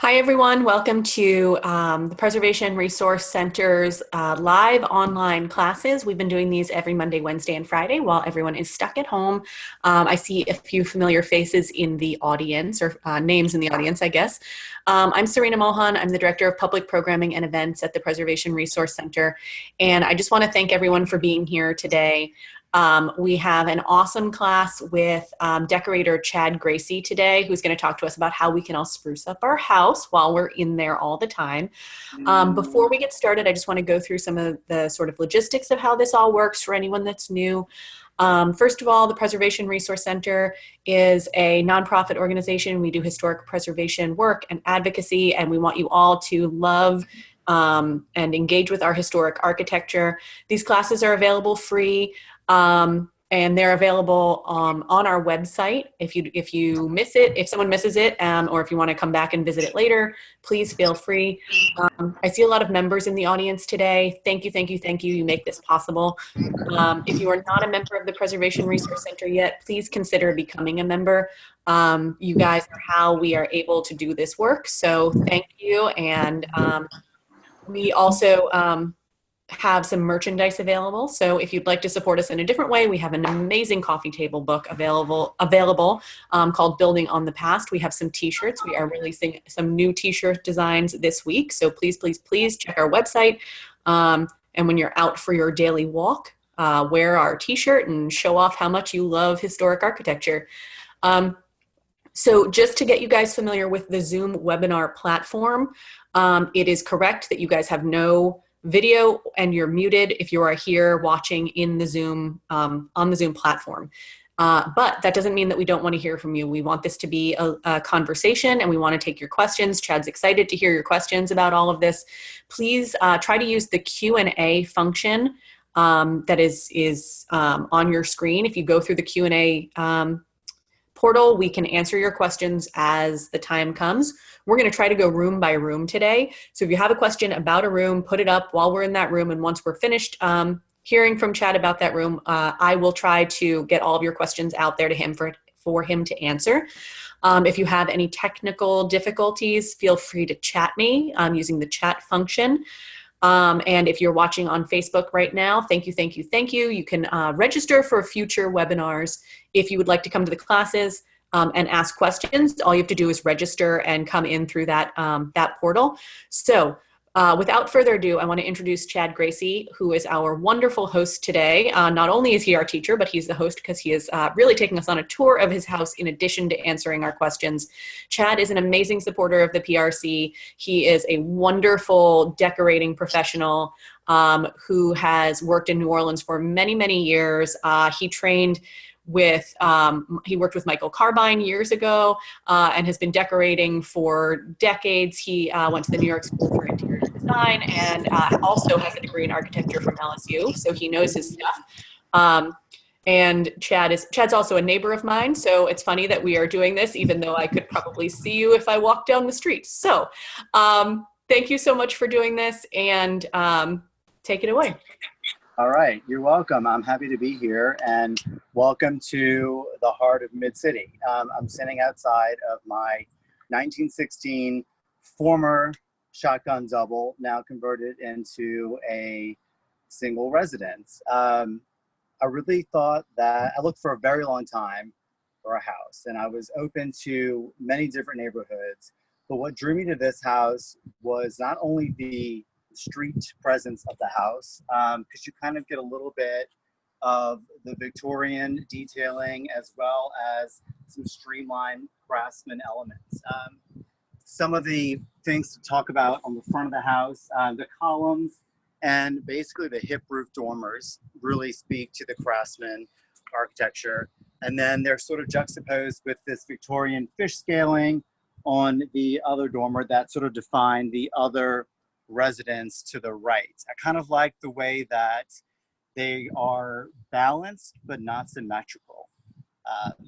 Hi, everyone. Welcome to the Preservation Resource Center's live online classes. We've been doing these every Monday, Wednesday, and Friday while everyone is stuck at home. I see a few familiar faces in the audience, or names in the audience, I guess. I'm Serena Mohan. I'm the Director of Public Programming and Events at the Preservation Resource Center. And I just want to thank everyone for being here today. We have an awesome class with decorator Chad Graci today, who's going to talk to us about how we can all spruce up our house while we're in there all the time. Before we get started, I just want to go through some of the sort of logistics of how this all works for anyone that's new. First of all, the Preservation Resource Center is a nonprofit organization. We do historic preservation work and advocacy, and we want you all to love and engage with our historic architecture. These classes are available free. And they're available on our website. If you miss it, if someone misses it, or if you want to come back and visit it later, please feel free. I see a lot of members in the audience today. Thank you, thank you, thank you. You make this possible. If you are not a member of the Preservation Resource Center yet, please consider becoming a member. You guys are how we are able to do this work. So thank you. And we also have some merchandise available. So if you'd like to support us in a different way, we have an amazing coffee table book available called Building on the Past. We have some t-shirts. We are releasing some new t-shirt designs this week. So please, please, please check our website. And when you're out for your daily walk, wear our t-shirt and show off how much you love historic architecture. So just to get you guys familiar with the Zoom webinar platform, it is correct that you guys have no video and you're muted if you are here watching in the Zoom, on the Zoom platform. But that doesn't mean that we don't want to hear from you. We want this to be a conversation and we want to take your questions. Chad's excited to hear your questions about all of this. Please try to use the Q&A function that is on your screen. If you go through the Q&A portal, we can answer your questions as the time comes. We're going to try to go room by room today. So if you have a question about a room, put it up while we're in that room. And once we're finished hearing from Chad about that room, I will try to get all of your questions out there to him for him to answer. If you have any technical difficulties, feel free to chat me using the chat function. And if you're watching on Facebook right now, thank you, thank you, thank you. You can register for future webinars. If you would like to come to the classes and ask questions, all you have to do is register and come in through that, that portal. So without further ado, I want to introduce Chad Graci, who is our wonderful host today. Not only is he our teacher, but he's the host because he is really taking us on a tour of his house in addition to answering our questions. Chad is an amazing supporter of the PRC. He is a wonderful decorating professional who has worked in New Orleans for many, many years. He trained with, he worked with Michael Carbine years ago and has been decorating for decades. He went to the New York School for Interior Design and also has a degree in architecture from LSU, so he knows his stuff. And Chad's also a neighbor of mine, so it's funny that we are doing this, even though I could probably see you if I walked down the street. So thank you so much for doing this, and take it away. All right, you're welcome. I'm happy to be here, and welcome to the heart of Mid-City. I'm sitting outside of my 1916 former shotgun double, now converted into a single residence. I really thought that I looked for a very long time for a house, and I was open to many different neighborhoods. But what drew me to this house was not only the street presence of the house, because you kind of get a little bit of the Victorian detailing as well as some streamlined craftsman elements. Some of the things to talk about on the front of the house, the columns and basically the hip roof dormers really speak to the craftsman architecture. And then they're sort of juxtaposed with this Victorian fish scaling on the other dormer that sort of define the other residence to the right. I kind of like the way that they are balanced but not symmetrical.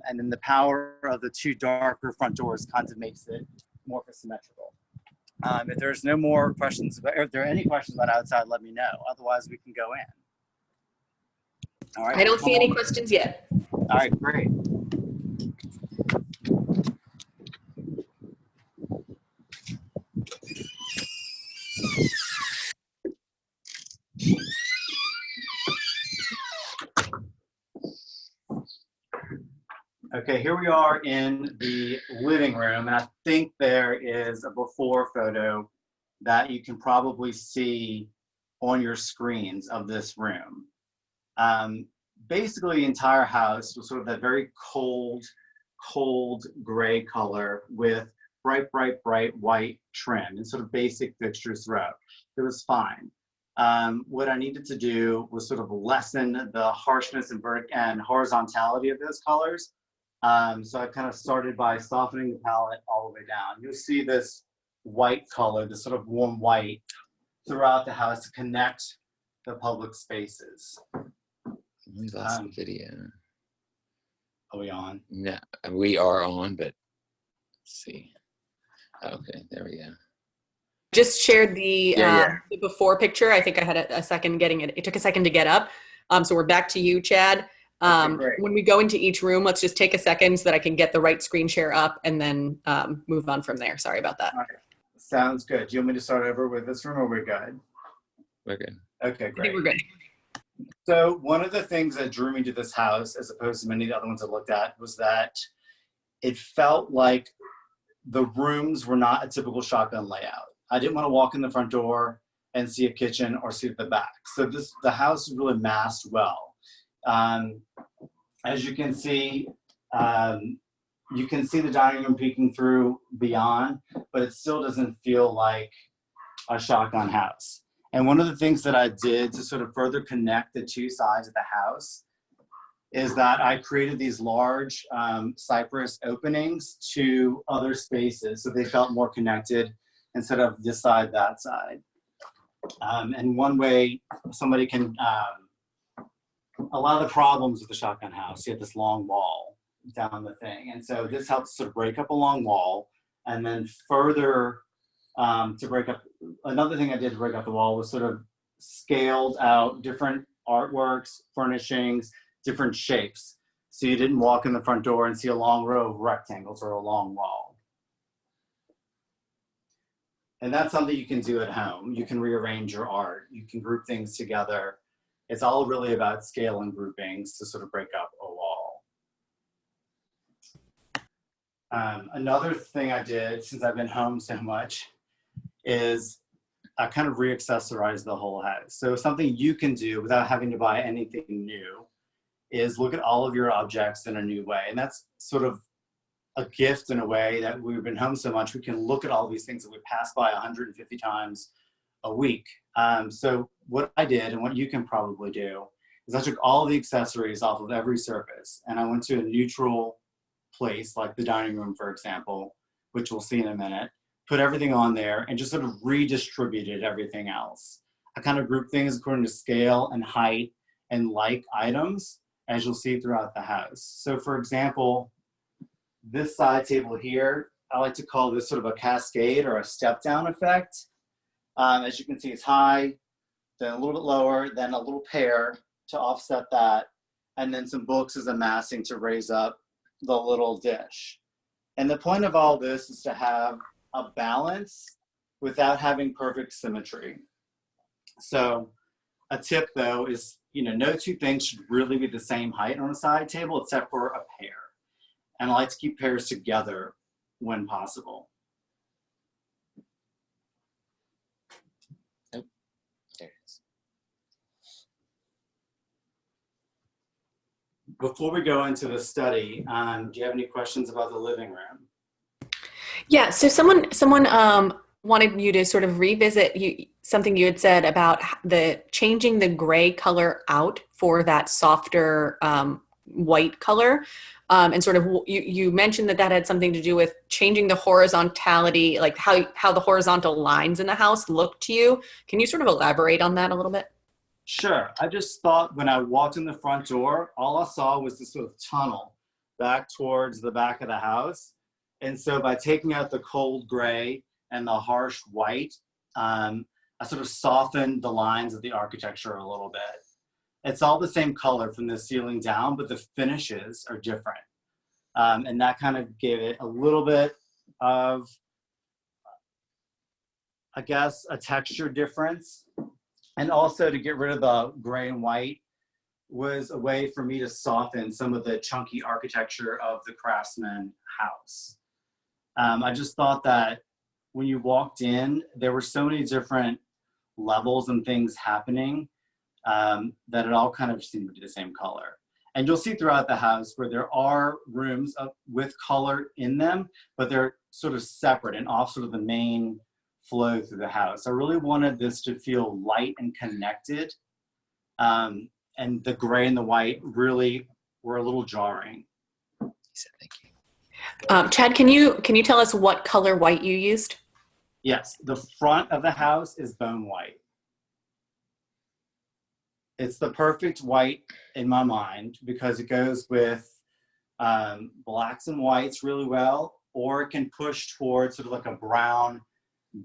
And then the power of the two darker front doors kind of makes it more symmetrical. If there's no more questions, if there are any questions about outside, let me know. Otherwise, we can go in. All right. I don't see any questions yet. All right, great. Okay, here we are in the living room, and I think there is a before photo that you can probably see on your screens of this room. Basically, the entire house was sort of that very cold gray color with bright white trim and sort of basic fixtures throughout. It was fine. What I needed to do was sort of lessen the harshness and horizontality of those colors. So I kind of started by softening the palette all the way down. You'll see this white color, this sort of warm white throughout the house to connect the public spaces. We lost the video. Are we on? No, we are on, but let's see. Okay, there we go. Just shared the, Yeah. the before picture. I think I had a second getting it. It took a second to get up. So we're back to you, Chad. Okay, When we go into each room, let's just take a second so that I can get the right screen share up and then move on from there. Sorry about that. All right. Sounds good. Do you want me to start over with this room or we're good? We're good. Okay, I great. think we're good. So one of the things that drew me to this house, as opposed to many of the other ones I looked at, was that it felt like the rooms were not a typical shotgun layout. I didn't want to walk in the front door and see a kitchen or see the back. So the house is really masked well. As you can see the dining room peeking through beyond, but it still doesn't feel like a shotgun house. And one of the things that I did to sort of further connect the two sides of the house is that I created these large cypress openings to other spaces so they felt more connected instead of this side, that side. And one way somebody can, a lot of the problems with the shotgun house, you have this long wall down the thing. And so this helps sort of break up a long wall and then further to break up. Another thing I did to break up the wall was sort of scaled out different artworks, furnishings, different shapes. So you didn't walk in the front door and see a long row of rectangles or a long wall. And that's something you can do at home. You can rearrange your art. You can group things together. It's all really about scale and groupings to sort of break up a wall. Another thing I did, since I've been home so much, is I kind of re-accessorized the whole house. So something you can do without having to buy anything new is look at all of your objects in a new way. And that's sort of a gift in a way that we've been home so much, we can look at all these things that we pass by 150 times a week. So what I did and what you can probably do is I took all the accessories off of every surface and I went to a neutral place like the dining room, for example, which we'll see in a minute, put everything on there and just sort of redistributed everything else. I kind of grouped things according to scale and height and like items, as you'll see throughout the house. So for example, this side table here, I like to call this sort of a cascade or a step down effect. As you can see, it's high, then a little bit lower, then a little pair to offset that, and then some books as a massing to raise up the little dish. And the point of all this is to have a balance without having perfect symmetry. So a tip though is, no two things should really be the same height on a side table except for a pair. And I like to keep pairs together when possible. Oh, there it is. Before we go into the study, do you have any questions about the living room? Yeah. So someone wanted you to sort of revisit something you had said about changing the gray color out for that softer white color. And sort of you mentioned that had something to do with changing the horizontality, like how the horizontal lines in the house look to you. Can you sort of elaborate on that a little bit? Sure. I just thought when I walked in the front door, all I saw was this sort of tunnel back towards the back of the house. And so by taking out the cold gray and the harsh white, I sort of softened the lines of the architecture a little bit. It's all the same color from the ceiling down, but the finishes are different. And that kind of gave it a little bit of, I guess, a texture difference. And also to get rid of the gray and white, was a way for me to soften some of the chunky architecture of the Craftsman house. I just thought that when you walked in, there were so many different levels and things happening that it all kind of seemed to be the same color. And you'll see throughout the house where there are rooms with color in them, but they're sort of separate and off sort of the main flow through the house. I really wanted this to feel light and connected. And the gray and the white really were a little jarring. He said, thank you. Chad, can you tell us what color white you used? Yes, the front of the house is bone white. It's the perfect white in my mind because it goes with blacks and whites really well, or it can push towards sort of like a brown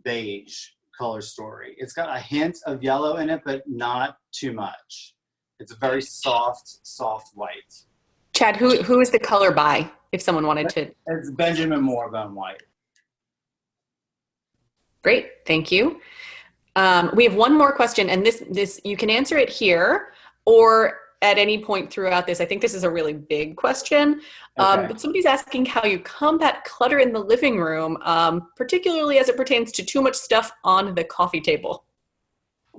beige color story. It's got a hint of yellow in it, but not too much. It's a very soft white. Chad, who is the color by, if someone wanted to? It's Benjamin Moore bone white. Great, thank you. We have one more question, and this you can answer it here or at any point throughout this. I think this is a really big question. Okay. But somebody's asking how you combat clutter in the living room, particularly as it pertains to too much stuff on the coffee table.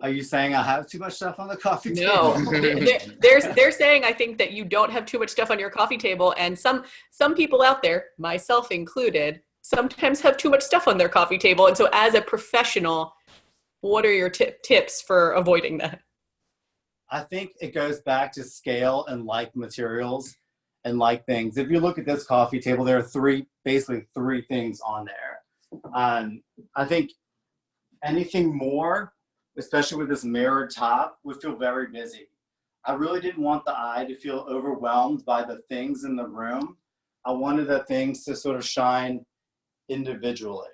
Are you saying I have too much stuff on the coffee table? No, they're saying, I think, that you don't have too much stuff on your coffee table, and some people out there, myself included, sometimes have too much stuff on their coffee table. And so as a professional, what are your tips for avoiding that? I think it goes back to scale and like materials and like things. If you look at this coffee table, there are basically three things on there. I think anything more, especially with this mirrored top, would feel very busy. I really didn't want the eye to feel overwhelmed by the things in the room. I wanted the things to sort of shine individually.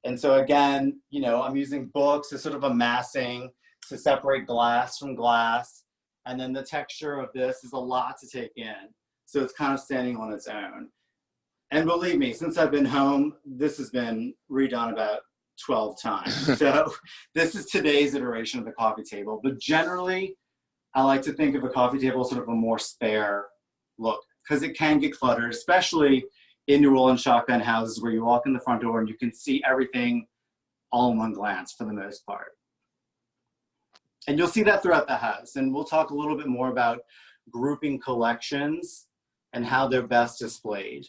And so again, you know, I'm using books as sort of a massing to separate glass from glass. And then the texture of this is a lot to take in. So it's kind of standing on its own. And believe me, since I've been home, this has been redone about 12 times. So this is today's iteration of the coffee table. But generally, I like to think of a coffee table as sort of a more spare look because it can get cluttered, especially in New Orleans shotgun houses where you walk in the front door and you can see everything all in one glance for the most part. And you'll see that throughout the house. And we'll talk a little bit more about grouping collections and how they're best displayed.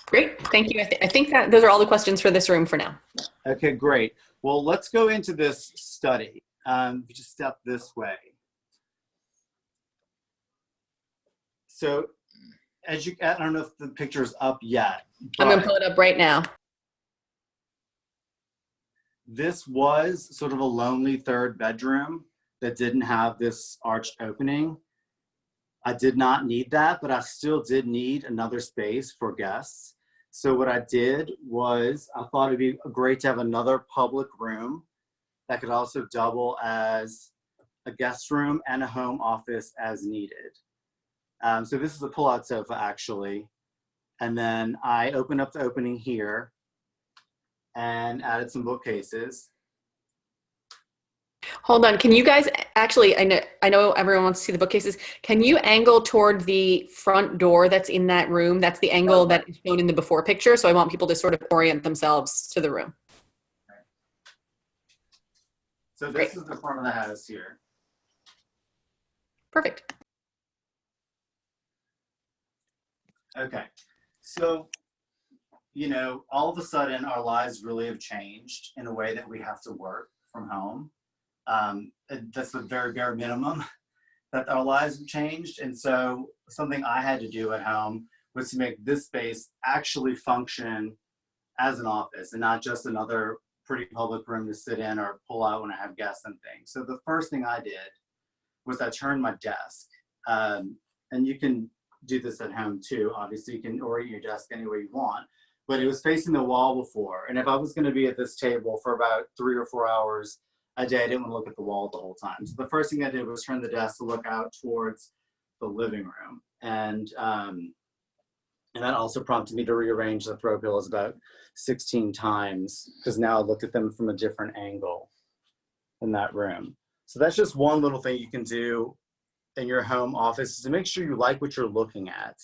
Great, thank you. I think that those are all the questions for this room for now. Okay, great. Well, let's go into this study. You just step this way. So, I don't know if the picture's up yet. I'm gonna pull it up right now. This was sort of a lonely third bedroom that didn't have this arched opening. I did not need that, but I still did need another space for guests. So what I did was I thought it'd be great to have another public room that could also double as a guest room and a home office as needed. So this is a pull-out sofa actually. And then I opened up the opening here and added some bookcases. Hold on, can you guys actually, I know everyone wants to see the bookcases. Can you angle toward the front door that's in that room? That's the angle that is shown in the before picture. So I want people to sort of orient themselves to the room. So this is the front of the house here. Perfect. Okay, so, you know, all of a sudden our lives really have changed in a way that we have to work from home. That's the very bare minimum that our lives have changed. And so something I had to do at home was to make this space actually function as an office and not just another pretty public room to sit in or pull out when I have guests and things. So the first thing I did was I turned my desk, and you can do this at home too. Obviously you can orient your desk any way you want, but it was facing the wall before. And if I was going to be at this table for about 3 or 4 hours a day, I didn't want to look at the wall the whole time. So the first thing I did was turn the desk to look out towards the living room. And that also prompted me to rearrange the throw pillows about 16 times because now I looked at them from a different angle in that room. So that's just one little thing you can do in your home office, is to make sure you like what you're looking at.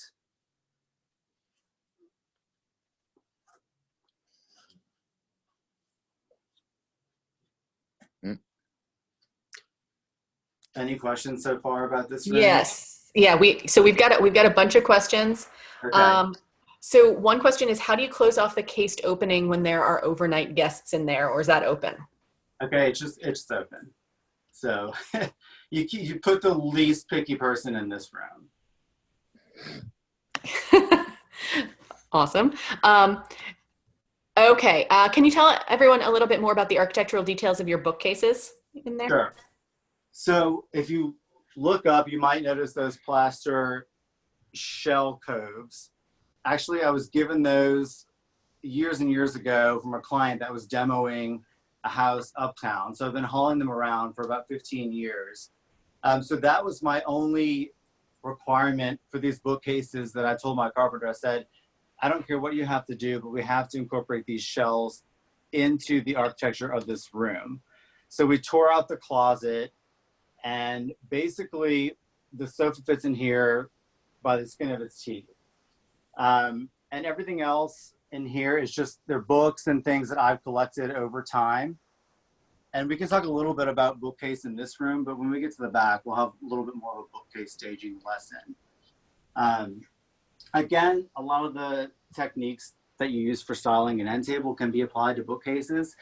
Any questions so far about this room? Yes. Yeah, we've got a bunch of questions. Okay. So one question is, how do you close off the cased opening when there are overnight guests in there, or is that open? Okay, it's just open. So you put the least picky person in this room. Awesome. Okay, can you tell everyone a little bit more about the architectural details of your bookcases in there? Sure. So if you look up, you might notice those plaster shell coves. Actually, I was given those years and years ago from a client that was demoing a house uptown. So I've been hauling them around for about 15 years. So that was my only requirement for these bookcases that I told my carpenter. I said, I don't care what you have to do, but we have to incorporate these shells into the architecture of this room. So we tore out the closet, and basically the sofa fits in here by the skin of its teeth. And everything else in here is just their books and things that I've collected over time. And we can talk a little bit about bookcase in this room, but when we get to the back, we'll have a little bit more of a bookcase staging lesson. Again, a lot of the techniques that you use for styling an end table can be applied to bookcases.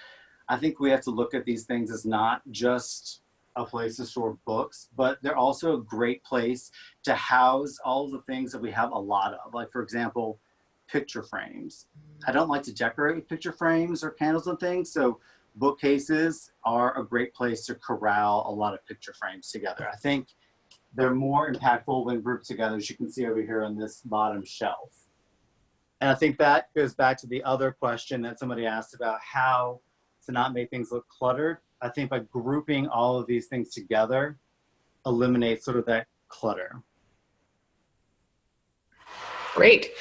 I think we have to look at these things as not just a place to store books, but they're also a great place to house all of the things that we have a lot of. Like, for example, picture frames. I don't like to decorate with picture frames or candles and things, so bookcases are a great place to corral a lot of picture frames together. I think they're more impactful when grouped together, as you can see over here on this bottom shelf. And I think that goes back to the other question that somebody asked about how to not make things look cluttered. I think by grouping all of these things together eliminates sort of that clutter. Great.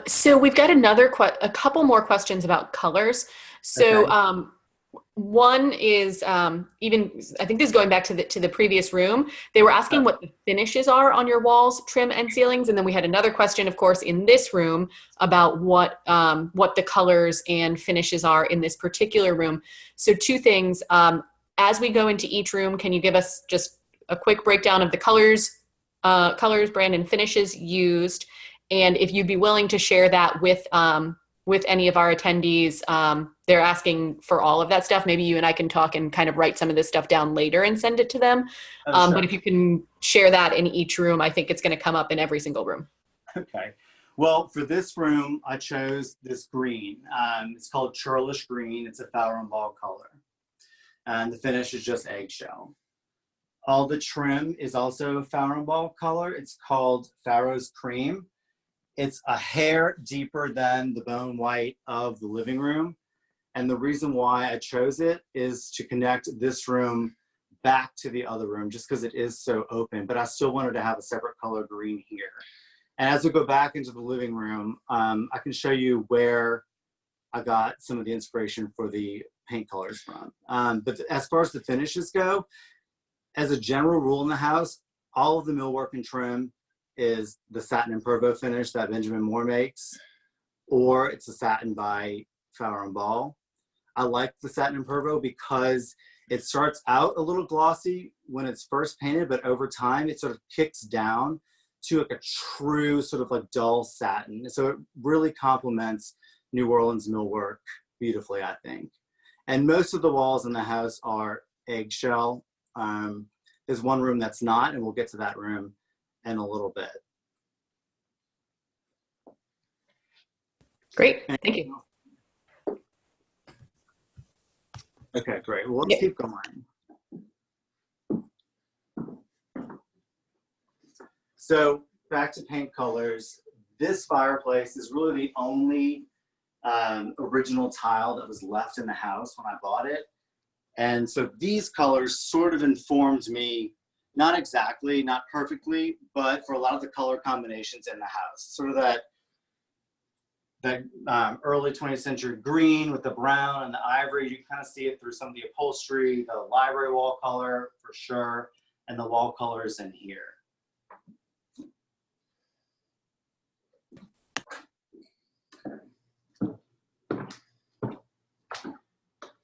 So we've got a couple more questions about colors. So Okay. one is even, I think this is going back to the previous room. They were asking what the finishes are on your walls, trim, and ceilings. And then we had another question, of course, in this room about what the colors and finishes are in this particular room. So two things. As we go into each room, can you give us just a quick breakdown of the colors, brand, and finishes used? And if you'd be willing to share that with any of our attendees, they're asking for all of that stuff. Maybe you and I can talk and kind of write some of this stuff down later and send it to them. Sure. But if you can share that in each room, I think it's going to come up in every single room. Okay. Well, for this room, I chose this green. It's called churlish green. It's a flower and ball color. And the finish is just eggshell. All the trim is also flower and ball color. It's called Pharaoh's Cream. It's a hair deeper than the bone white of the living room. And the reason why I chose it is to connect this room back to the other room, just because it is so open, but I still wanted to have a separate color green here. And as we go back into the living room, I can show you where I got some of the inspiration for the paint colors from. But as far as the finishes go, as a general rule in the house, all of the millwork and trim is the satin and Pervo finish that Benjamin Moore makes, or it's a satin by Flower and Ball. I like the satin and Pervo because it starts out a little glossy when it's first painted, but over time it sort of kicks down to like a true sort of like dull satin. So it really complements New Orleans millwork beautifully, I think. And most of the walls in the house are eggshell. There's one room that's not, and we'll get to that room in a little bit. Great, thank you. Okay, great. Well, let's keep going. So back to paint colors. This fireplace is really the only original tile that was left in the house when I bought it. And so these colors sort of informed me, not exactly, not perfectly, but for a lot of the color combinations in the house. Sort of that the early 20th century green with the brown and the ivory. You kind of see it through some of the upholstery, the library wall color for sure, and the wall colors in here.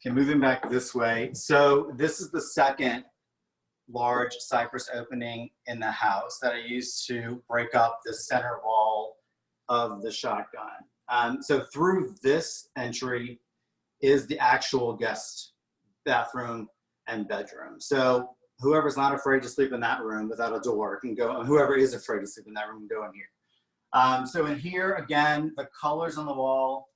Okay, moving back this way. So this is the second large cypress opening in the house that I used to break up the center wall of the shotgun. So through this entry is the actual guest bathroom and bedroom. So whoever's not afraid to sleep in that room without a door can go, whoever is afraid to sleep in that room can go in here. So in here, again, the colors on the wall,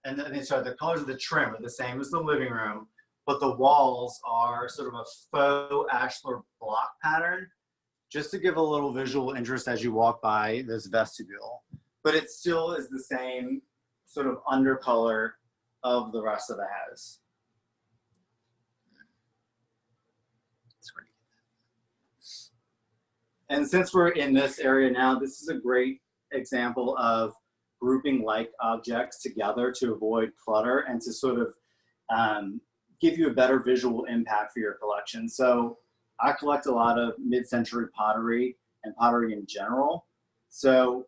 and the colors of the trim are the same as the living room, but the walls are sort of a faux ashlar block pattern, just to give a little visual interest as you walk by this vestibule. But it still is the same sort of undercolor of the rest of the house. And since we're in this area now, this is a great example of grouping like objects together to avoid clutter and to sort of give you a better visual impact for your collection. So I collect a lot of mid-century pottery and pottery in general. So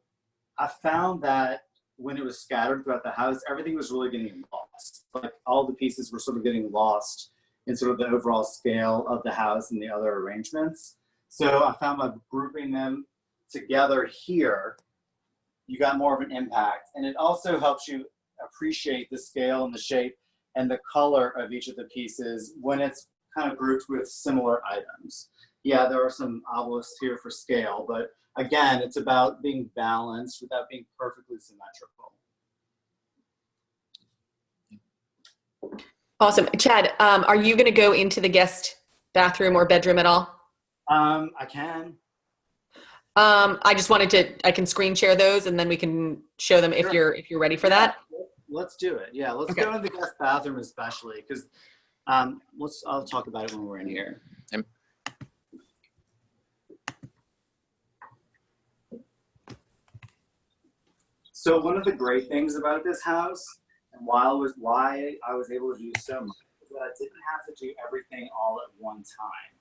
I found that when it was scattered throughout the house, everything was really getting lost. Like all the pieces were sort of getting lost in sort of the overall scale of the house and the other arrangements. So I found by grouping them together here, you got more of an impact. And it also helps you appreciate the scale and the shape and the color of each of the pieces when it's kind of grouped with similar items. Yeah, there are some obelisks here for scale, but again, it's about being balanced without being perfectly symmetrical. Awesome. Chad, are you going to go into the guest bathroom or bedroom at all? I can. I just wanted to, I can screen share those and then we can show them if you're ready for that. Let's do it. Yeah, let's go in the guest bathroom especially, because I'll talk about it when we're in here. So one of the great things about this house, and why I was able to do so much, is that I didn't have to do everything all at one time.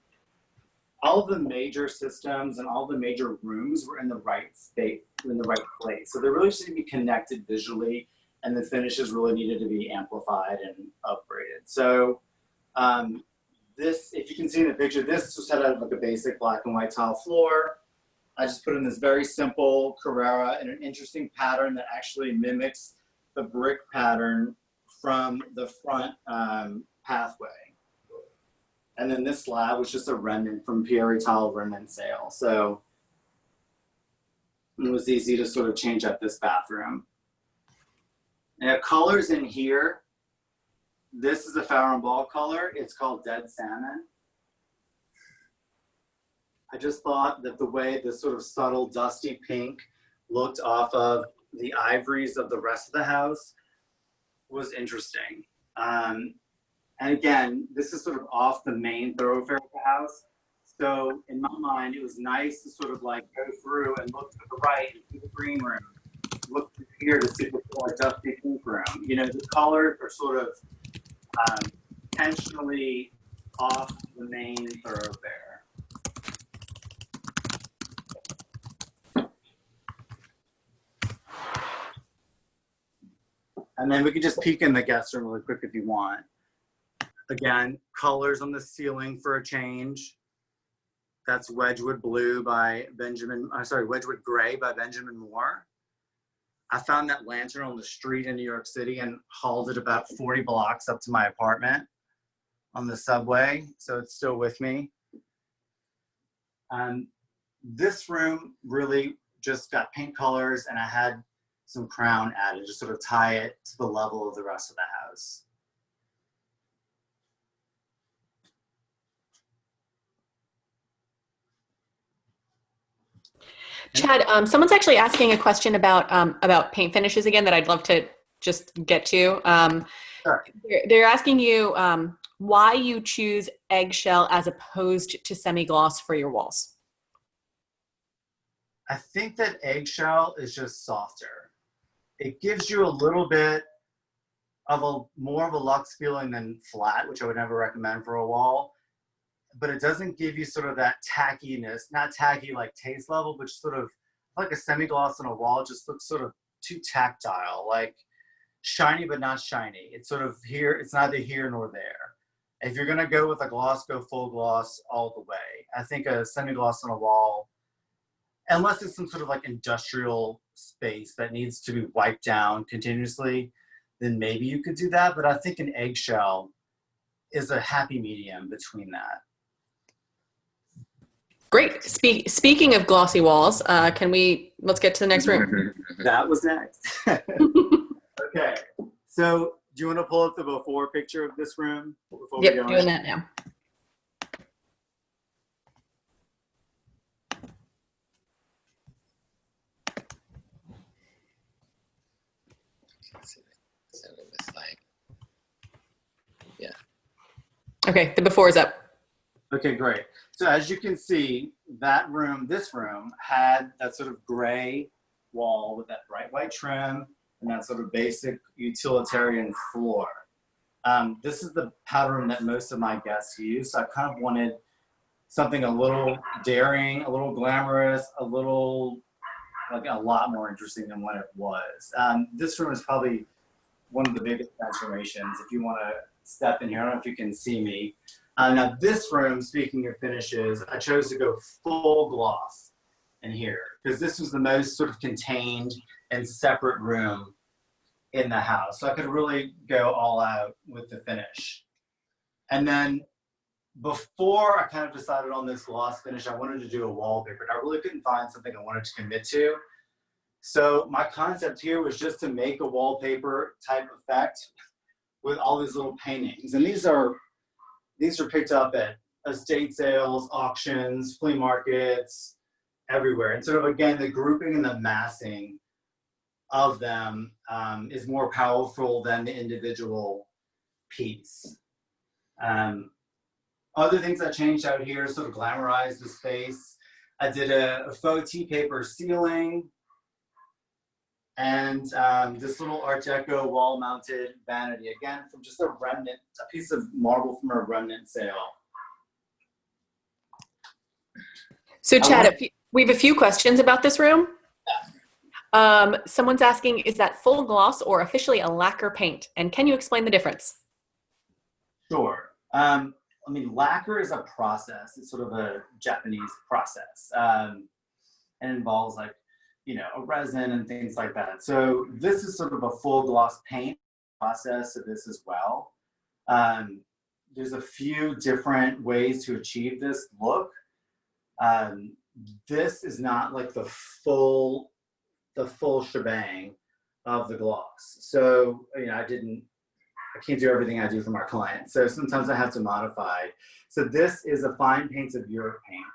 All of the major systems and all the major rooms were in the right state, in the right place. So they really should be connected visually, and the finishes really needed to be amplified and upgraded. So this, if you can see in the picture, this just had like a basic black and white tile floor. I just put in this very simple Carrara in an interesting pattern that actually mimics the brick pattern from the front pathway. And then this slab was just a remnant from Pierre Tile remnant sale. So it was easy to sort of change up this bathroom. Now colors in here, this is a Farrow & Ball color. It's called Dead Salmon. I just thought that the way this sort of subtle dusty pink looked off of the ivories of the rest of the house was interesting. And again, this is sort of off the main thoroughfare of the house. So in my mind, it was nice to sort of like go through and look to the right and see the green room. Look here to see the more dusty pink room. You know, the colors are sort of intentionally off the main thoroughfare. And then we can just peek in the guest room really quick if you want. Again, colors on the ceiling for a change. That's Wedgwood Blue by Wedgwood Gray by Benjamin Moore. I found that lantern on the street in New York City and hauled it about 40 blocks up to my apartment on the subway, so it's still with me. This room really just got paint colors, and I had some crown added to sort of tie it to the level of the rest of the house. Chad, someone's actually asking a question about paint finishes again that I'd love to just get to. Sure. They're asking you why you choose eggshell as opposed to semi-gloss for your walls. I think that eggshell is just softer. it gives you a little bit of more of a luxe feeling than flat, which I would never recommend for a wall. But it doesn't give you sort of that tackiness, not tacky like taste level, but sort of like a semi-gloss on a wall. It just looks sort of too tactile, like shiny but not shiny. It's sort of here, it's neither here nor there. If you're gonna go with a gloss, go full gloss all the way. I think a semi-gloss on a wall, unless it's some sort of like industrial space that needs to be wiped down continuously, then maybe you could do that. But I think an eggshell is a happy medium between that. Great. Speaking of glossy walls, let's get to the next room. That was next. Okay. So do you want to pull up the before picture of this room before Yep, we go doing in? that now. So it was like, yeah. Okay, the before is up. Okay, great. So as you can see, this room had that sort of gray wall with that bright white trim and that sort of basic utilitarian floor. This is the powder room that most of my guests use. So I kind of wanted something a little daring, a little glamorous, a lot more interesting than what it was. This room is probably one of the biggest transformations. If you want to step in here, I don't know if you can see me. Now this room, speaking of finishes, I chose to go full gloss in here because this was the most sort of contained and separate room in the house. So I could really go all out with the finish. And then before I kind of decided on this gloss finish, I wanted to do a wallpaper. And I really couldn't find something I wanted to commit to. So my concept here was just to make a wallpaper type effect with all these little paintings. And these are picked up at estate sales, auctions, flea markets, everywhere. And sort of, again, the grouping and the massing of them is more powerful than the individual piece. Other things I changed out here sort of glamorized the space. I did a faux tea paper ceiling and this little Art Deco wall-mounted vanity, again, from just a piece of marble from a remnant sale. So Chad, we have a few questions about this room. Someone's asking, is that full gloss or officially a lacquer paint? And can you explain the difference? Sure. I mean, lacquer is a process. It's sort of a Japanese process. And involves like, a resin and things like that. So this is sort of a full gloss paint process of this as well. There's a few different ways to achieve this look. This is not like the full shebang of the gloss. So, I can't do everything I do for my clients. So sometimes I have to modify. So this is a fine paints of Europe paint.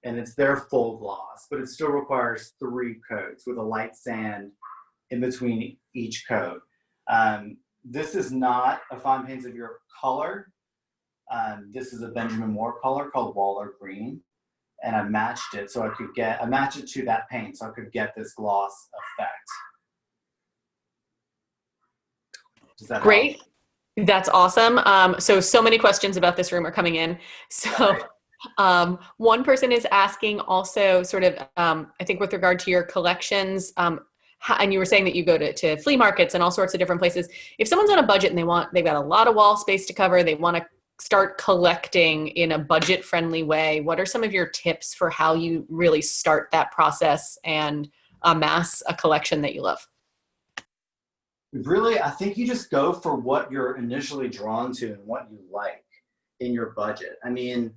And it's their full gloss, but it still requires 3 coats with a light sand in between each coat. This is not a fine paints of Europe color. This is a Benjamin Moore color called Waller Green. And I matched it so I matched it to that paint so I could get this gloss effect. Does that Great. help? That's awesome. So many questions about this room are coming in. So one person is asking also sort of, I think with regard to your collections, and you were saying that you go to flea markets and all sorts of different places. If someone's on a budget and they've got a lot of wall space to cover, they want to start collecting in a budget friendly way, what are some of your tips for how you really start that process and amass a collection that you love? Really, I think you just go for what you're initially drawn to and what you like in your budget. I mean,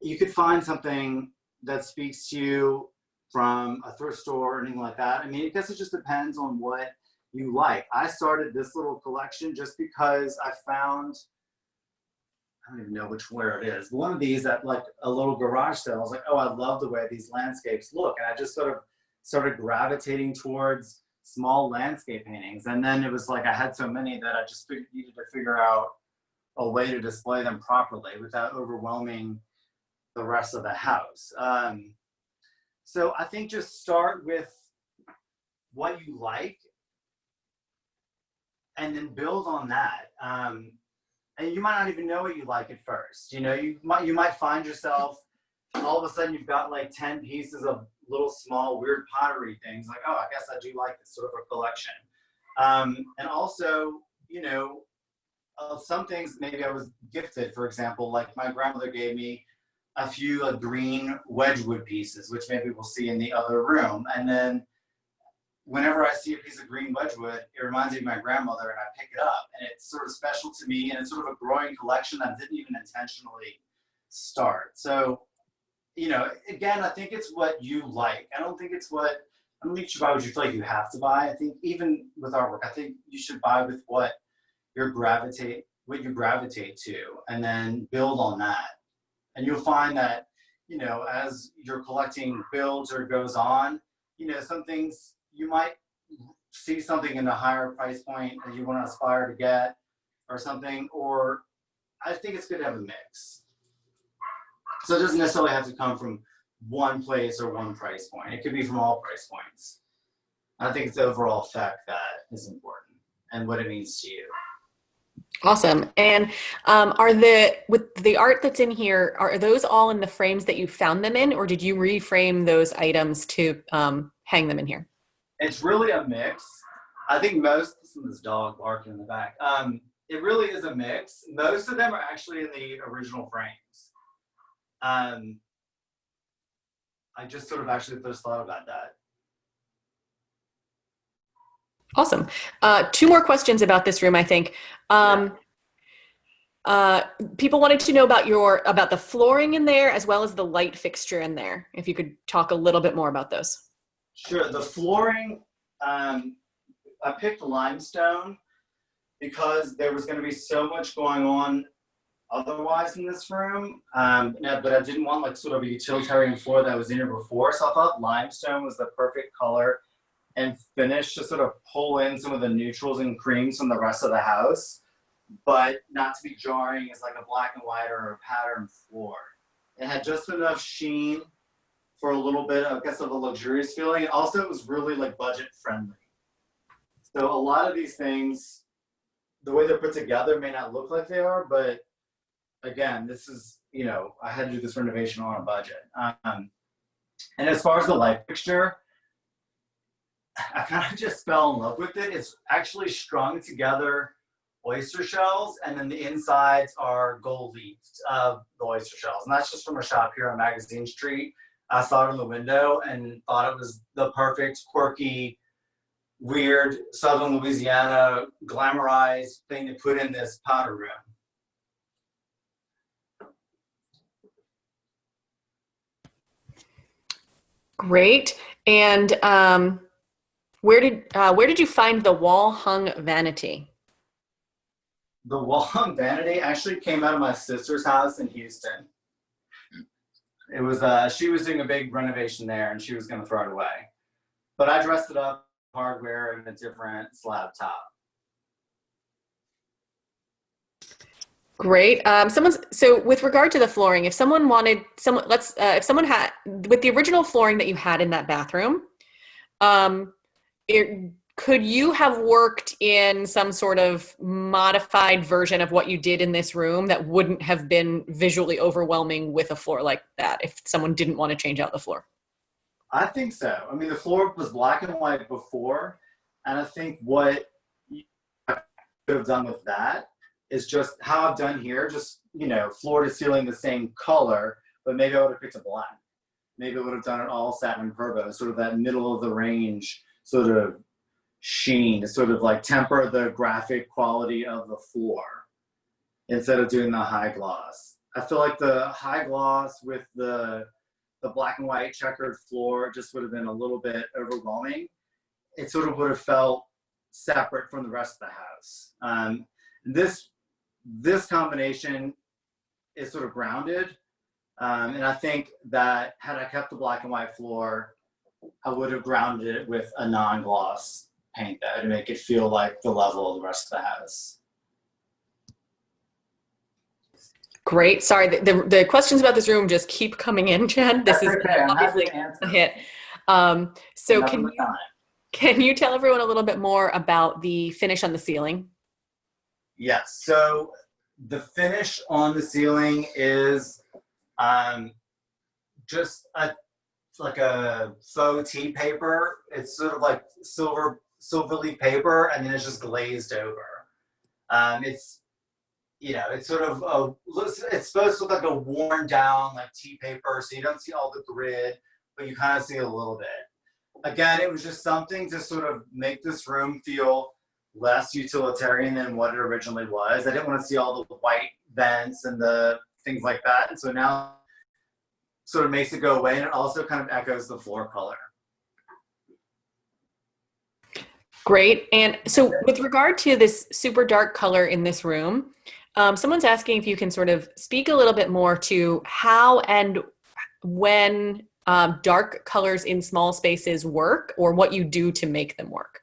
you could find something that speaks to you from a thrift store or anything like that. I mean, I guess it just depends on what you like. I started this little collection just because I found, I don't even know where it is, one of these at like a little garage sale. I was like, oh, I love the way these landscapes look. And I just sort of started gravitating towards small landscape paintings. And then it was like I had so many that I just needed to figure out a way to display them properly without overwhelming the rest of the house. So I think just start with what you like, and then build on that. And you might not even know what you like at first. You know, you might find yourself all of a sudden you've got like 10 pieces of little small weird pottery things. Like, oh, I guess I do like this sort of a collection. And also, you know, some things maybe I was gifted. For example, like my grandmother gave me a few green wedgwood pieces, which maybe we'll see in the other room. And then whenever I see a piece of green wedgwood, it reminds me of my grandmother, and I pick it up, and it's sort of special to me, and it's sort of a growing collection that I didn't even intentionally start. So, you know, again, I think it's what you like. I don't think you should buy what you feel like you have to buy. I think even with artwork, I think you should buy with what you gravitate to, and then build on that. And you'll find that, you know, as your collecting builds or goes on, you know, some things you might see something in a higher price point that you want to aspire to get or something, or I think it's good to have a mix. So it doesn't necessarily have to come from one place or one price point. It could be from all price points. I think it's the overall effect that is important and what it means to you. Awesome. And with the art that's in here, are those all in the frames that you found them in, or did you reframe those items to hang them in here? It's really a mix. I think this dog barking in the back. It really is a mix. Most of them are actually in the original frames. I just sort of actually first thought about that. Awesome. Two more questions about this room, I think. People wanted to know about the flooring in there as well as the light fixture in there. If you could talk a little bit more about those. Sure. The flooring, I picked limestone because there was going to be so much going on otherwise in this room. But I didn't want like sort of a utilitarian floor that was in here before. So I thought limestone was the perfect color and finish to sort of pull in some of the neutrals and creams from the rest of the house, but not to be jarring as like a black and white or a pattern floor. It had just enough sheen for a little bit, I guess, of a luxurious feeling. And also it was really like budget friendly. So a lot of these things, the way they're put together may not look like they are, but again, this is, you know, I had to do this renovation on a budget. And as far as the light fixture, I kind of just fell in love with it. It's actually strung together oyster shells, and then the insides are gold leafed of the oyster shells. And that's just from a shop here on Magazine Street. I saw it in the window and thought it was the perfect, quirky, weird Southern Louisiana glamorized thing to put in this powder room. Great. And where did you find the wall hung vanity? The wall hung vanity actually came out of my sister's house in Houston. It was she was doing a big renovation there and she was going to throw it away, but I dressed it up, hardware and a different slab top. Great. So with regard to the flooring, if someone wanted if someone had, with the original flooring that you had in that bathroom, could you have worked in some sort of modified version of what you did in this room that wouldn't have been visually overwhelming with a floor like that if someone didn't want to change out the floor? I think so. I mean, the floor was black and white before, and I think what you could have done with that is just how I've done here, just, you know, floor to ceiling the same color, but maybe I would have picked a black. Maybe I would have done it all satin Perbo, sort of that middle of the range sort of sheen to sort of like temper the graphic quality of the floor instead of doing the high gloss. I feel like the high gloss with the black and white checkered floor just would have been a little bit overwhelming. It sort of would have felt separate from the rest of the house. This combination is sort of grounded. And I think that had I kept the black and white floor, I would have grounded it with a non-gloss paint that would make it feel like the level of the rest of the house. Great. Sorry, the questions about this room just keep coming in, Chad. This is okay. obviously a hit. So can you, Can you tell everyone a little bit more about the finish on the ceiling? Yes. So the finish on the ceiling is just like a faux tea paper. It's sort of like silver leaf paper, and then it's just glazed over. It's it's sort of it's supposed to look like a worn down like tea paper, so you don't see all the grid, but you kind of see a little bit. Again, it was just something to sort of make this room feel less utilitarian than what it originally was. I didn't want to see all the white vents and the things like that, and so now sort of makes it go away, and it also kind of echoes the floor color. Great. And so with regard to this super dark color in this room, someone's asking if you can sort of speak a little bit more to how and when dark colors in small spaces work, or what you do to make them work.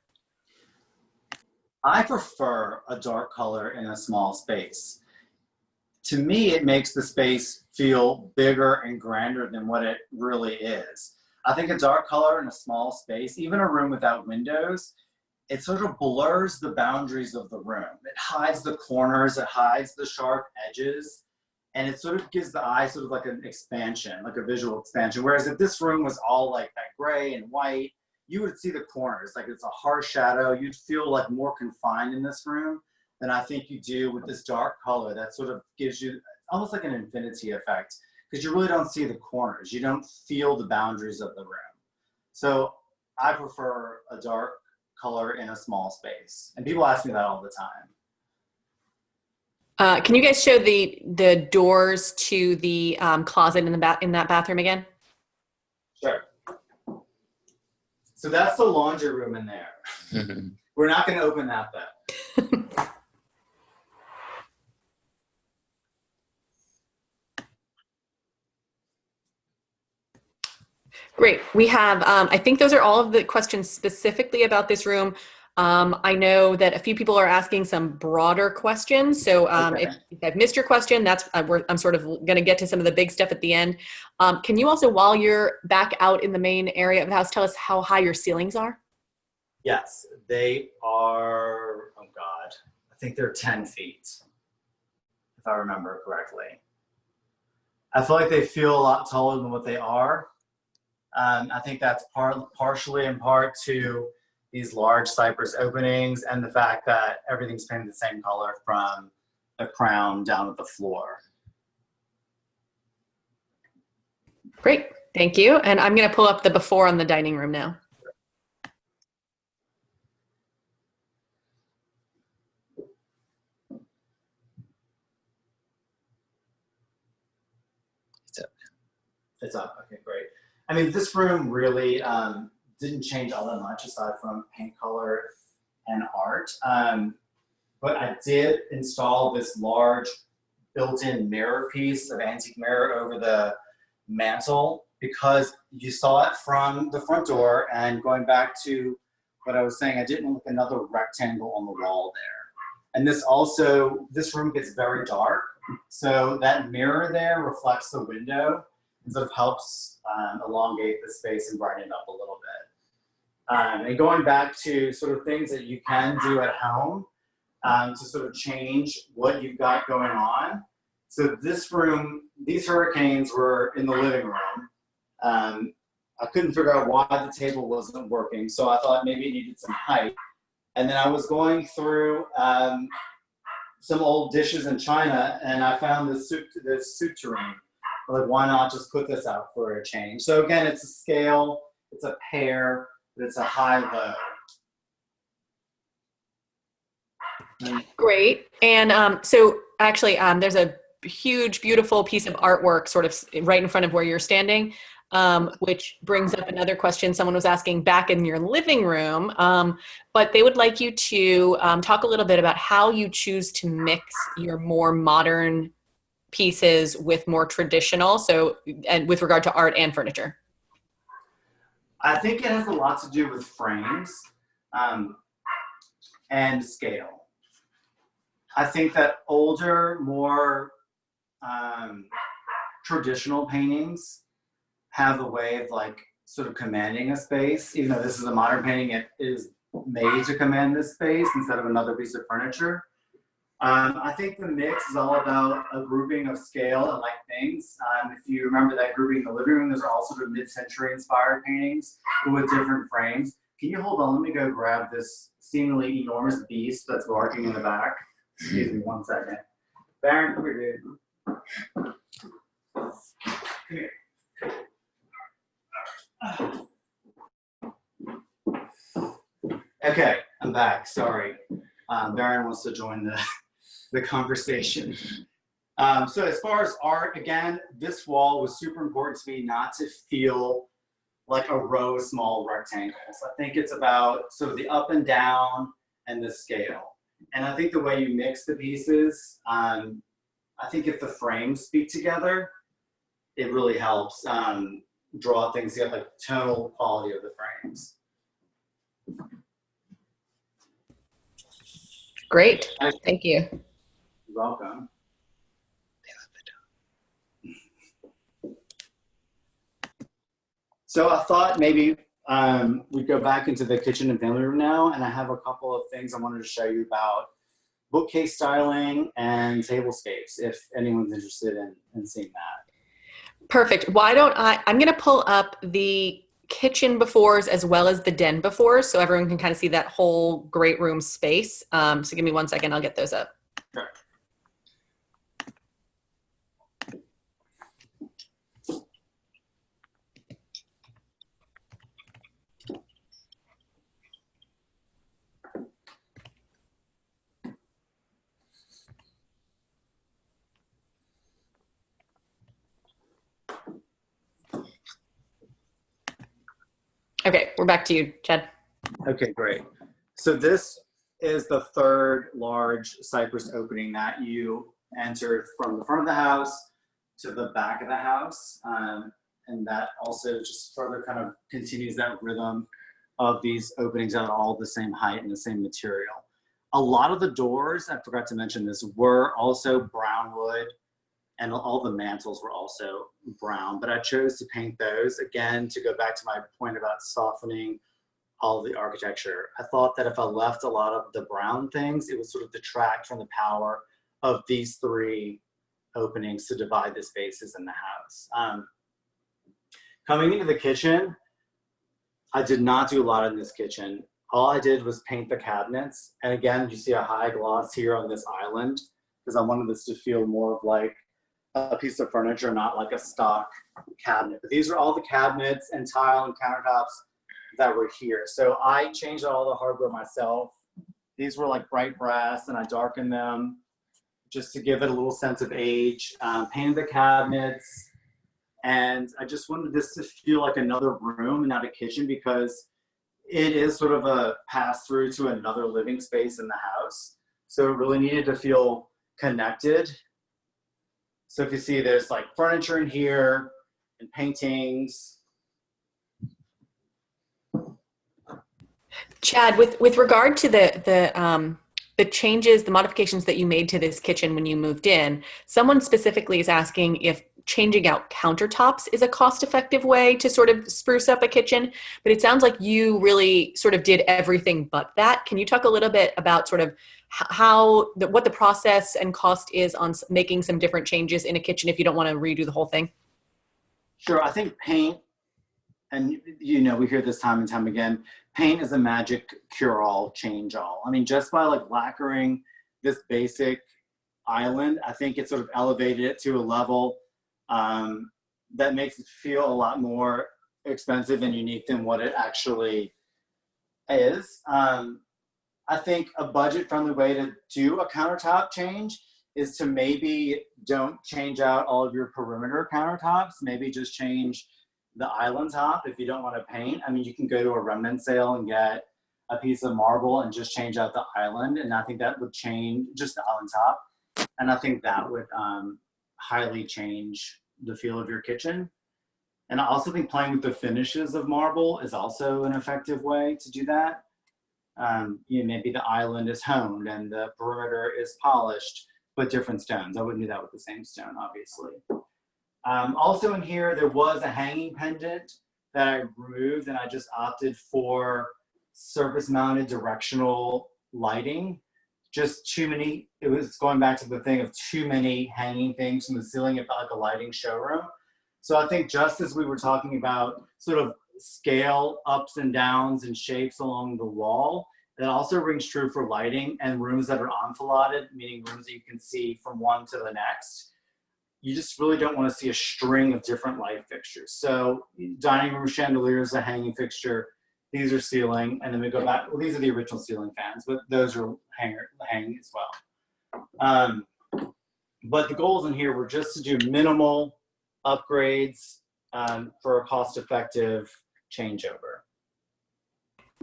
I prefer a dark color in a small space. To me, it makes the space feel bigger and grander than what it really is. I think a dark color in a small space, even a room without windows, it sort of blurs the boundaries of the room. It hides the corners, it hides the sharp edges, and it sort of gives the eye sort of like an expansion, like a visual expansion. Whereas if this room was all like that gray and white, you would see the corners, like it's a harsh shadow. You'd feel like more confined in this room than I think you do with this dark color that sort of gives you almost like an infinity effect, because you really don't see the corners. You don't feel the boundaries of the room. So I prefer a dark color in a small space. And people ask me that all the time. Can you guys show the doors to the closet in that bathroom again? Sure. So that's the laundry room in there. We're not going to open that though. Great. We have, I think those are all of the questions specifically about this room. I know that a few people are asking some broader questions. So Okay. if I've missed your question, I'm sort of going to get to some of the big stuff at the end. Can you also, while you're back out in the main area of the house, tell us how high your ceilings are? Yes, they are, oh God, I think they're 10 feet, if I remember correctly. I feel like they feel a lot taller than what they are. I think that's partially in part to these large cypress openings and the fact that everything's painted the same color from the crown down to the floor. Great. Thank you. And I'm going to pull up the before on the dining room now. It's up. Okay, great. I mean, this room really didn't change all that much aside from paint color and art. But I did install this large built-in mirror piece of antique mirror over the mantle because you saw it from the front door, and going back to what I was saying, I didn't want another rectangle on the wall there. And this room gets very dark. So that mirror there reflects the window and sort of helps elongate the space and brighten it up a little bit. And going back to sort of things that you can do at home to sort of change what you've got going on. So this room, these hurricanes were in the living room. I couldn't figure out why the table wasn't working, so I thought maybe it needed some height. And then I was going through some old dishes in China, and I found this soup tureen. Like, why not just put this out for a change? So again, it's a scale, it's a pair, but it's a high-low. Great. And so actually, there's a huge, beautiful piece of artwork sort of right in front of where you're standing, which brings up another question someone was asking back in your living room. But they would like you to talk a little bit about how you choose to mix your more modern pieces with more traditional, and with regard to art and furniture. I think it has a lot to do with frames and scale. I think that older, more traditional paintings have a way of like sort of commanding a space. Even though this is a modern painting, it is made to command this space instead of another piece of furniture. I think the mix is all about a grouping of scale and like things. If you remember that grouping in the living room, those are all sort of mid-century inspired paintings with different frames. Can you hold on? Let me go grab this seemingly enormous beast that's barking in the back. Excuse me 1 second. Baron, come here, dude. Come here. Okay, I'm back. Sorry. Baron wants to join the conversation. So as far as art, again, this wall was super important to me not to feel like a row of small rectangles. I think it's about sort of the up and down and the scale. And I think the way you mix the pieces, I think if the frames speak together, it really helps draw things together, like tonal quality of the frames. Great, thank you. You're welcome. So I thought maybe we'd go back into the kitchen and family room now, and I have a couple of things I wanted to show you about bookcase styling and tablescapes, if anyone's interested in seeing that. Perfect. Why don't I'm going to pull up the kitchen befores as well as the den befores so everyone can kind of see that whole great room space. So give me 1 second, I'll get those up. Sure. Okay, we're back to you, Chad. Okay, great. So this is the third large cypress opening that you entered from the front of the house to the back of the house. And that also just further kind of continues that rhythm of these openings that are all the same height and the same material. A lot of the doors, I forgot to mention this, were also brown wood, and all the mantles were also brown, but I chose to paint those, again, to go back to my point about softening all of the architecture. I thought that if I left a lot of the brown things, it would sort of detract from the power of these three openings to divide the spaces in the house. Coming into the kitchen, I did not do a lot in this kitchen. All I did was paint the cabinets. And again, you see a high gloss here on this island, because I wanted this to feel more of like a piece of furniture, not like a stock cabinet. But these are all the cabinets and tile and countertops that were here. So I changed all the hardware myself. These were like bright brass, and I darkened them just to give it a little sense of age. Painted the cabinets, and I just wanted this to feel like another room and not a kitchen, because it is sort of a pass through to another living space in the house. So it really needed to feel connected. So if you see, there's like furniture in here and paintings. Chad, with regard to the changes, the modifications that you made to this kitchen when you moved in, someone specifically is asking if changing out countertops is a cost-effective way to sort of spruce up a kitchen, but it sounds like you really sort of did everything but that. Can you talk a little bit about sort of what the process and cost is on making some different changes in a kitchen if you don't want to redo the whole thing? Sure, I think paint, and you know, we hear this time and time again, paint is a magic cure-all, change-all. I mean, just by like lacquering this basic island, I think it sort of elevated it to a level that makes it feel a lot more expensive and unique than what it actually is. I think a budget-friendly way to do a countertop change is to maybe don't change out all of your perimeter countertops, maybe just change the island top if you don't want to paint. I mean, you can go to a remnant sale and get a piece of marble and just change out the island, and I think that would change just the island top, and I think that would highly change the feel of your kitchen. And I also think playing with the finishes of marble is also an effective way to do that. You know, maybe the island is honed and the perimeter is polished, but different stones. I wouldn't do that with the same stone, obviously. Also in here, there was a hanging pendant that I removed, and I just opted for surface mounted directional lighting. Just too many, it was going back to the thing of too many hanging things from the ceiling. It felt like a lighting showroom. So I think just as we were talking about sort of scale ups and downs and shapes along the wall, that also rings true for lighting and rooms that are enfiladed, meaning rooms that you can see from one to the next. You just really don't want to see a string of different light fixtures. So dining room chandelier is a hanging fixture. These are ceiling, and then we go back. Well, these are the original ceiling fans, but those are hanging as well. But the goals in here were just to do minimal upgrades for a cost-effective changeover.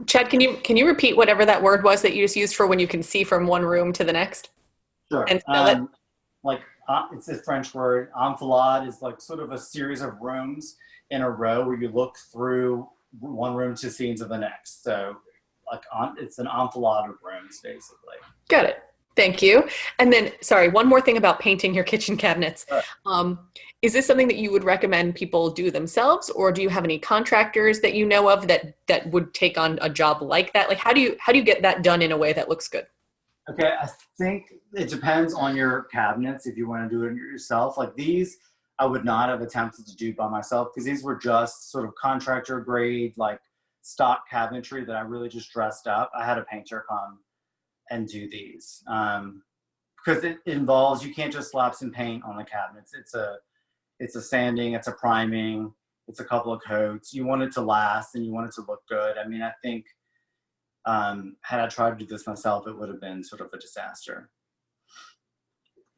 Chad, can you repeat whatever that word was that you just used for when you can see from one room to the next? Sure. And spell it. Like it's a French word. Enfilade is like sort of a series of rooms in a row where you look through one room to see into the next. So like it's an enfilade of rooms, basically. Got it. Thank you. And then, sorry, one more thing about painting your kitchen cabinets. Sure. Is this something that you would recommend people do themselves, or do you have any contractors that you know of that would take on a job like that? Like, how do you get that done in a way that looks good? Okay, I think it depends on your cabinets if you want to do it yourself. Like these, I would not have attempted to do by myself because these were just sort of contractor grade, like stock cabinetry that I really just dressed up. I had a painter come and do these because it involves, you can't just slap some paint on the cabinets. It's a sanding, it's a priming, it's a couple of coats. You want it to last and you want it to look good. I mean, I think had I tried to do this myself, it would have been sort of a disaster.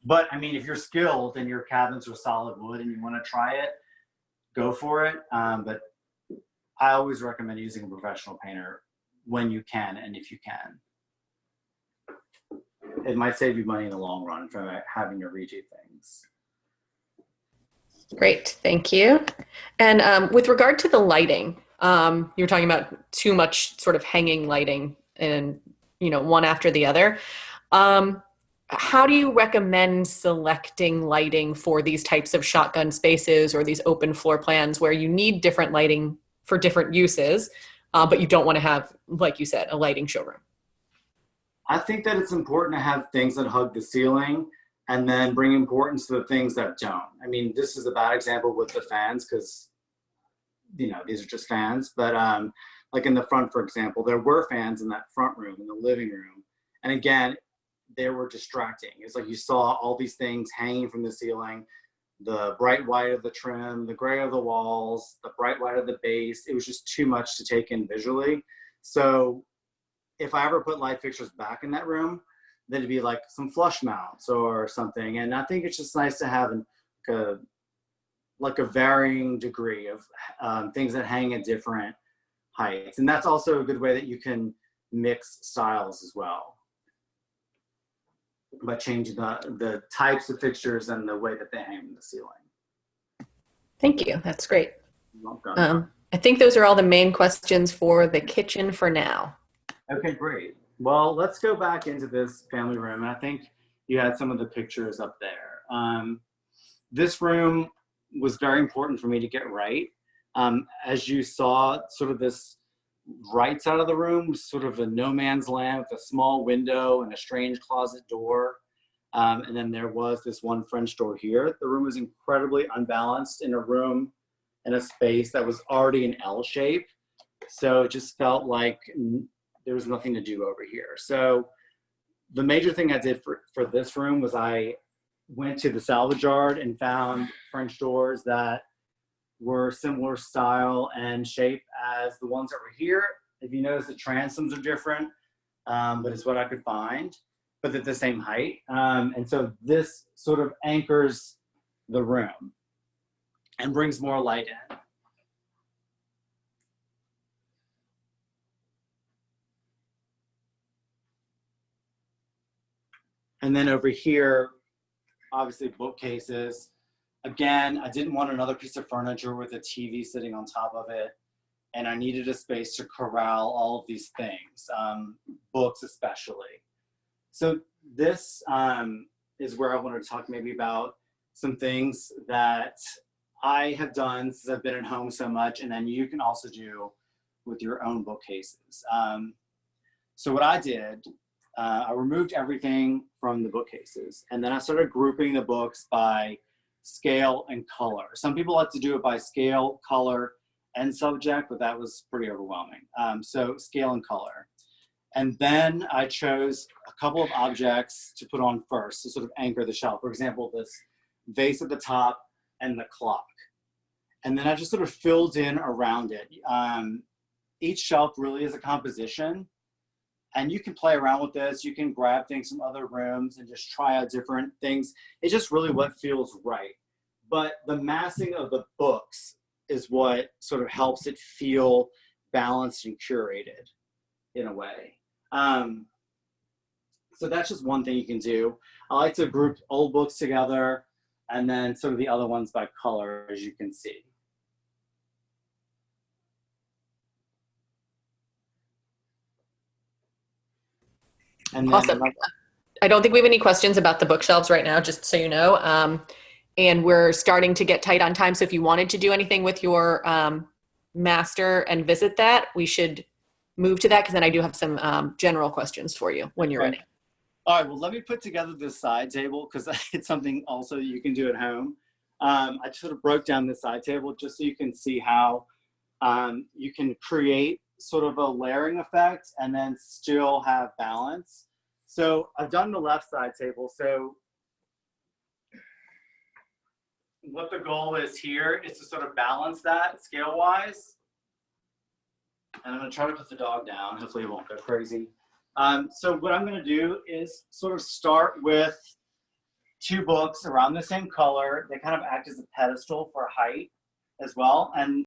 But I mean, if you're skilled and your cabinets are solid wood and you want to try it, go for it. But I always recommend using a professional painter when you can and if you can. It might save you money in the long run from having to redo things. Great, thank you. And with regard to the lighting, you were talking about too much sort of hanging lighting and, one after the other. How do you recommend selecting lighting for these types of shotgun spaces or these open floor plans where you need different lighting for different uses, but you don't want to have, like you said, a lighting showroom? I think that it's important to have things that hug the ceiling and then bring importance to the things that don't. I mean, this is a bad example with the fans because, these are just fans. But like in the front, for example, there were fans in that front room, in the living room. And again, they were distracting. It's like you saw all these things hanging from the ceiling, the bright white of the trim, the gray of the walls, the bright white of the base. It was just too much to take in visually. So if I ever put light fixtures back in that room, then it'd be like some flush mounts or something. And I think it's just nice to have a varying degree of things that hang at different heights. And that's also a good way that you can mix styles as well by changing the types of fixtures and the way that they hang from the ceiling. Thank you. That's great. You're welcome. I think those are all the main questions for the kitchen for now. Okay, great. Well, let's go back into this family room. And I think you had some of the pictures up there. This room was very important for me to get right. As you saw, sort of this right side of the room, sort of a no man's land with a small window and a strange closet door. And then there was this one French door here. The room was incredibly unbalanced in a space that was already an L shape. So it just felt like there was nothing to do over here. So the major thing I did for this room was I went to the salvage yard and found French doors that were similar style and shape as the ones that were here. If you notice, the transoms are different, but it's what I could find, but they're the same height. And so this sort of anchors the room and brings more light in. And then over here, obviously bookcases. Again, I didn't want another piece of furniture with a TV sitting on top of it. And I needed a space to corral all of these things, books especially. So this is where I wanted to talk maybe about some things that I have done since I've been at home so much, and then you can also do with your own bookcases. So what I did, I removed everything from the bookcases, and then I started grouping the books by scale and color. Some people like to do it by scale, color, and subject, but that was pretty overwhelming. So scale and color. And then I chose a couple of objects to put on first to sort of anchor the shelf. For example, this vase at the top and the clock. And then I just sort of filled in around it. Each shelf really is a composition, and you can play around with this. You can grab things from other rooms and just try out different things. It's just really what feels right. But the massing of the books is what sort of helps it feel balanced and curated in a way. So that's just one thing you can do. I like to group old books together and then sort of the other ones by color, as you can see. And then, Awesome. I don't think we have any questions about the bookshelves right now, just so you know. And we're starting to get tight on time. So if you wanted to do anything with your master and visit that, we should move to that, because then I do have some general questions for you when you're ready. All right, well, let me put together this side table, because it's something also you can do at home. I sort of broke down this side table just so you can see how you can create sort of a layering effect and then still have balance. So I've done the left side table. So what the goal is here is to sort of balance that scale-wise. And I'm going to try to put the dog down. Hopefully it won't go crazy. So what I'm going to do is sort of start with two books around the same color. They kind of act as a pedestal for height as well. And